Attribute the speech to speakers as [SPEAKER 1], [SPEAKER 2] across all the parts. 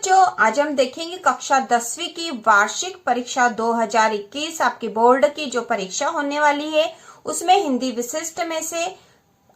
[SPEAKER 1] बच्चों, आज हम देखेंगे कक्षा 10वीं की वार्षिक परीक्षा 2021 आपके बोर्ड की जो परीक्षा होने वाली है उसमें हिंदी विशिष्ट में से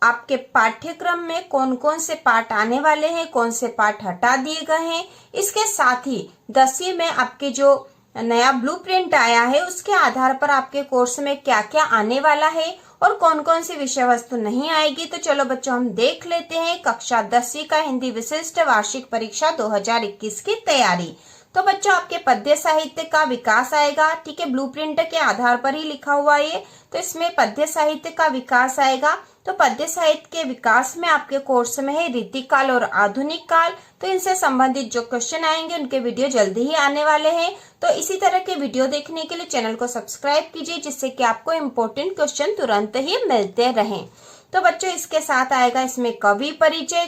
[SPEAKER 1] आपके पाठ्यक्रम में कौन कौन से पाठ आने वाले हैं, कौन से पाठ हटा दिए गए हैं। इसके साथ ही 10वीं में आपके जो नया ब्लूप्रिंट आया है उसके आधार पर आपके कोर्स में क्या क्या आने वाला है और कौन कौन सी विषय वस्तु नहीं आएगी। तो चलो बच्चों, हम देख लेते हैं कक्षा 10वीं का हिंदी विशिष्ट वार्षिक परीक्षा 2021 की तैयारी। तो बच्चों, आपके पद्य साहित्य का विकास आएगा। ठीक है, ब्लूप्रिंट के आधार पर ही लिखा हुआ है, तो इसमें पद्य साहित्य का विकास आएगा। तो पद्य साहित्य के विकास में आपके कोर्स में है रीतिकाल और आधुनिक काल। तो इनसे संबंधित जो क्वेश्चन आएंगे उनके वीडियो जल्दी ही आने वाले हैं। तो इसी तरह के वीडियो देखने के लिए चैनल को सब्सक्राइब कीजिए, जिससे कि आपको इम्पोर्टेंट क्वेश्चन तुरंत ही मिलते रहें। तो बच्चों, इसके साथ आएगा इसमें कवि परिचय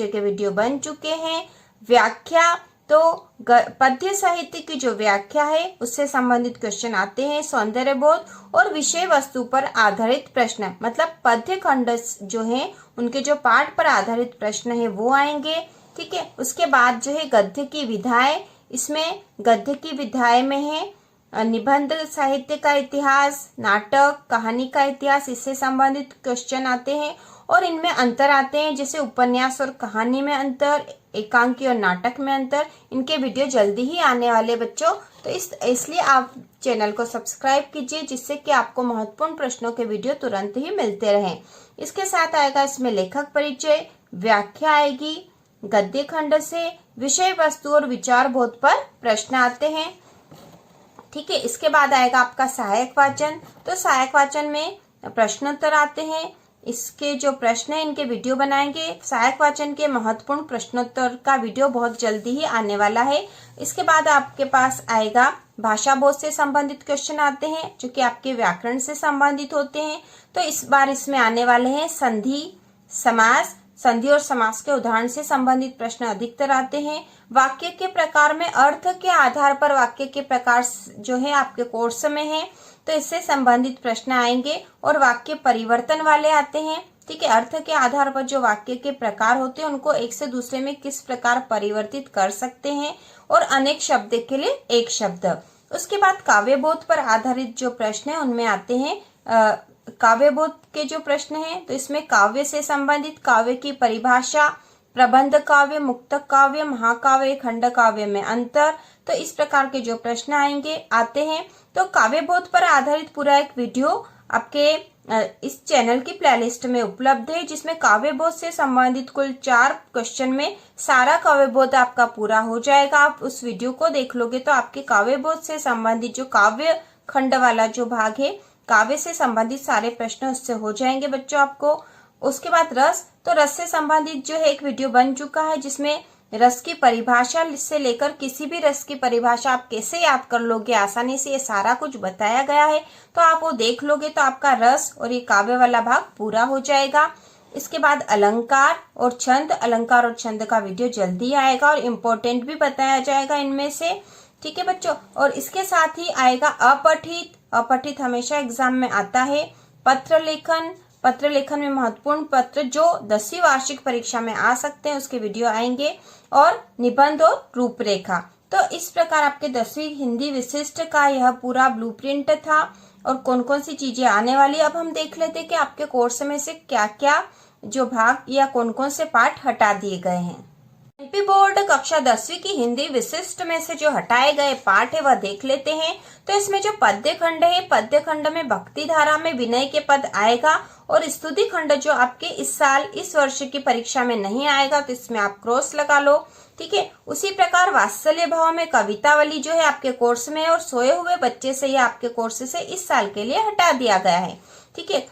[SPEAKER 1] के वीडियो बन चुके हैं। व्याख्या, तो पद्य साहित्य की जो व्याख्या है उससे संबंधित क्वेश्चन आते हैं। सौंदर्य बोध और विषय वस्तु पर आधारित प्रश्न, मतलब पद्य खंड जो है उनके जो पाठ पर आधारित प्रश्न है वो आएंगे। ठीक है, उसके बाद जो है गद्य की विधाएं, इसमें गद्य की विधाएं में है निबंध साहित्य का इतिहास, नाटक, कहानी का इतिहास, इससे संबंधित क्वेश्चन आते हैं। और इनमें अंतर आते हैं, जैसे उपन्यास और कहानी में अंतर, एकांकी और नाटक में अंतर। इनके वीडियो जल्दी ही आने वाले बच्चों, तो इसलिए आप चैनल को सब्सक्राइब कीजिए, जिससे कि आपको महत्वपूर्ण प्रश्नों के वीडियो तुरंत ही मिलते रहें। इसके साथ आएगा इसमें लेखक परिचय, व्याख्या आएगी, गद्य खंड से विषय वस्तु और विचार बोध पर प्रश्न आते हैं। ठीक है, इसके बाद आएगा आपका सहायक वाचन। तो सहायक वाचन में प्रश्नोत्तर आते हैं। इसके जो प्रश्न है इनके वीडियो बनाएंगे। सहायक वाचन के महत्वपूर्ण प्रश्नोत्तर का वीडियो बहुत जल्दी ही आने वाला है। इसके बाद आपके पास आएगा भाषा बोध से संबंधित क्वेश्चन आते हैं, जो कि आपके व्याकरण से संबंधित होते हैं। तो इस बार इसमें आने वाले हैं संधि, समास, संधि और समास के उदाहरण से संबंधित प्रश्न अधिकतर आते हैं। वाक्य के प्रकार में अर्थ के आधार पर वाक्य के प्रकार जो है आपके कोर्स में है, तो इससे संबंधित प्रश्न आएंगे। और वाक्य परिवर्तन वाले आते हैं। ठीक है, अर्थ के आधार पर जो वाक्य के प्रकार होते हैं उनको एक से दूसरे में किस प्रकार परिवर्तित कर सकते हैं, और अनेक शब्द के लिए एक शब्द। उसके बाद काव्य बोध पर आधारित जो प्रश्न है उनमें आते हैं काव्य बोध के जो प्रश्न हैं, तो इसमें काव्य से संबंधित काव्य की परिभाषा, प्रबंध काव्य, मुक्तक काव्य, महाकाव्य, खंड काव्य में अंतर। तो इस प्रकार के जो प्रश्न आते हैं। तो काव्य बोध पर आधारित पूरा एक वीडियो आपके इस चैनल की प्लेलिस्ट में उपलब्ध है, जिसमें काव्य बोध से संबंधित कुल 4 क्वेश्चन में सारा काव्य बोध आपका पूरा हो जाएगा। आप उस वीडियो को देख लोगे तो आपके काव्य बोध से संबंधित जो काव्य खंड वाला जो भाग है, काव्य से संबंधित सारे प्रश्न उससे हो जाएंगे बच्चों आपको। उसके बाद रस, तो रस से संबंधित जो है एक वीडियो बन चुका है, जिसमें रस की परिभाषा से लेकर किसी भी रस की परिभाषा आप कैसे याद कर लोगे आसानी से, ये सारा कुछ बताया गया है। तो आप वो देख लोगे तो आपका रस और ये काव्य वाला भाग पूरा हो जाएगा। इसके बाद अलंकार और छंद, अलंकार और छंद का वीडियो जल्दी आएगा और इम्पोर्टेंट भी बताया जाएगा इनमें से। ठीक है बच्चों, और इसके साथ ही आएगा अपठित। अपठित हमेशा एग्जाम में आता है। पत्र लेखन, पत्र लेखन में महत्वपूर्ण पत्र जो 10वीं वार्षिक परीक्षा में आ सकते हैं उसके वीडियो आएंगे। और निबंध और रूपरेखा। तो इस प्रकार आपके 10वीं हिंदी विशिष्ट का यह पूरा ब्लूप्रिंट था और कौन कौन सी चीजें आने वाली। अब हम देख लेते हैं कि आपके कोर्स में से क्या क्या जो भाग या कौन कौन से पाठ हटा दिए गए हैं। एमपी बोर्ड कक्षा 10वीं की हिंदी विशिष्ट में से जो हटाए गए पाठ है वह देख लेते हैं। तो इसमें जो पद्य खंड है, पद्य खंड में भक्ति धारा में विनय के पद आएगा। और स्तुति खंड जो आपके इस साल इस वर्ष की परीक्षा में नहीं आएगा, तो इसमें आप क्रॉस लगा लो। ठीक है, उसी प्रकार वात्सल्य भाव में कवितावली जो है आपके कोर्स में है, और सोए हुए बच्चे से ये आपके कोर्स से इस साल के लिए हटा दिया गया है। ठीक है,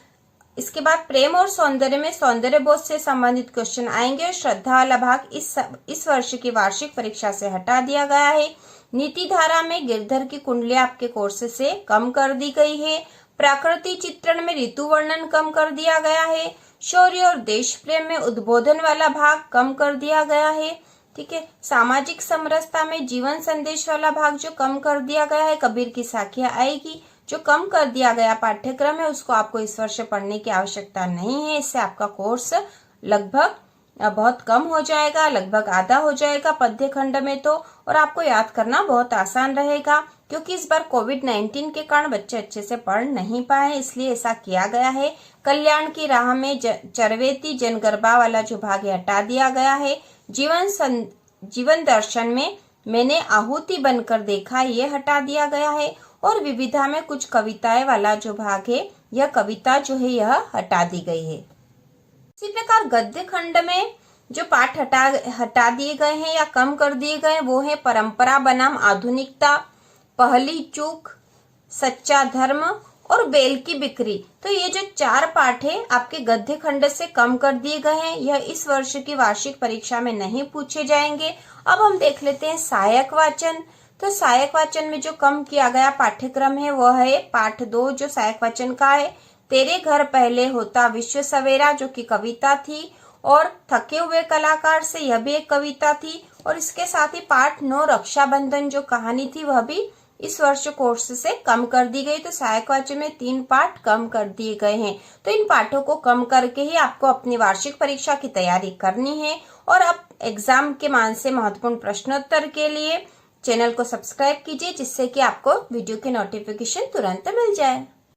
[SPEAKER 1] इसके बाद प्रेम और सौंदर्य में सौंदर्य बोध से संबंधित क्वेश्चन आएंगे। श्रद्धा वाला भाग इस वर्ष की वार्षिक परीक्षा से हटा दिया गया है। नीति धारा में गिरधर की कुंडलियां आपके कोर्स से कम कर दी गई है। प्रकृति चित्रण में ऋतु वर्णन कम कर दिया गया है। शौर्य और देश प्रेम में उद्बोधन वाला भाग कम कर दिया गया है। ठीक है, सामाजिक समरसता में जीवन संदेश वाला भाग जो कम कर दिया गया है, कबीर की साखियां आएगी। जो कम कर दिया गया पाठ्यक्रम है उसको आपको इस वर्ष पढ़ने की आवश्यकता नहीं है, इससे आपका कोर्स लगभग बहुत कम हो जाएगा, लगभग आधा हो जाएगा पद्य खंड में तो, और आपको याद करना बहुत आसान रहेगा, क्योंकि इस बार कोविड-19 के कारण बच्चे अच्छे से पढ़ नहीं पाए, इसलिए ऐसा किया गया है। कल्याण की राह में चरवेती जनगर्भा वाला जो भाग है हटा दिया गया है। जीवन दर्शन में मैंने आहुति बनकर देखा, ये हटा दिया गया है। और विविधा में कुछ कविताएं वाला जो भाग है, यह कविता जो है यह हटा दी गई है। इसी प्रकार गद्य खंड में जो पाठ हटा दिए गए हैं या कम कर दिए गए वो है परंपरा बनाम आधुनिकता, पहली चूक, सच्चा धर्म और बेल की बिक्री। तो ये जो 4 पाठ है आपके गद्य खंड से कम कर दिए गए हैं, यह इस वर्ष की वार्षिक परीक्षा में नहीं पूछे जाएंगे। अब हम देख लेते हैं सहायक वाचन। तो सहायक वाचन में जो कम किया गया पाठ्यक्रम है वह है पाठ 2 जो सहायक वाचन का है, तेरे घर पहले होता विश्व सवेरा, जो कि कविता थी, और थके हुए कलाकार से, यह भी एक कविता थी। और इसके साथ ही पाठ 9 रक्षाबंधन जो कहानी थी वह भी इस वर्ष कोर्स से कम कर दी गई। तो सहायक वाचन में 3 पाठ कम कर दिए गए हैं। तो इन पाठों को कम करके ही आपको अपनी वार्षिक परीक्षा की तैयारी करनी है। और अब एग्जाम के मान से महत्वपूर्ण प्रश्नोत्तर के लिए चैनल को सब्सक्राइब कीजिए, जिससे कि आपको वीडियो की नोटिफिकेशन तुरंत मिल जाए।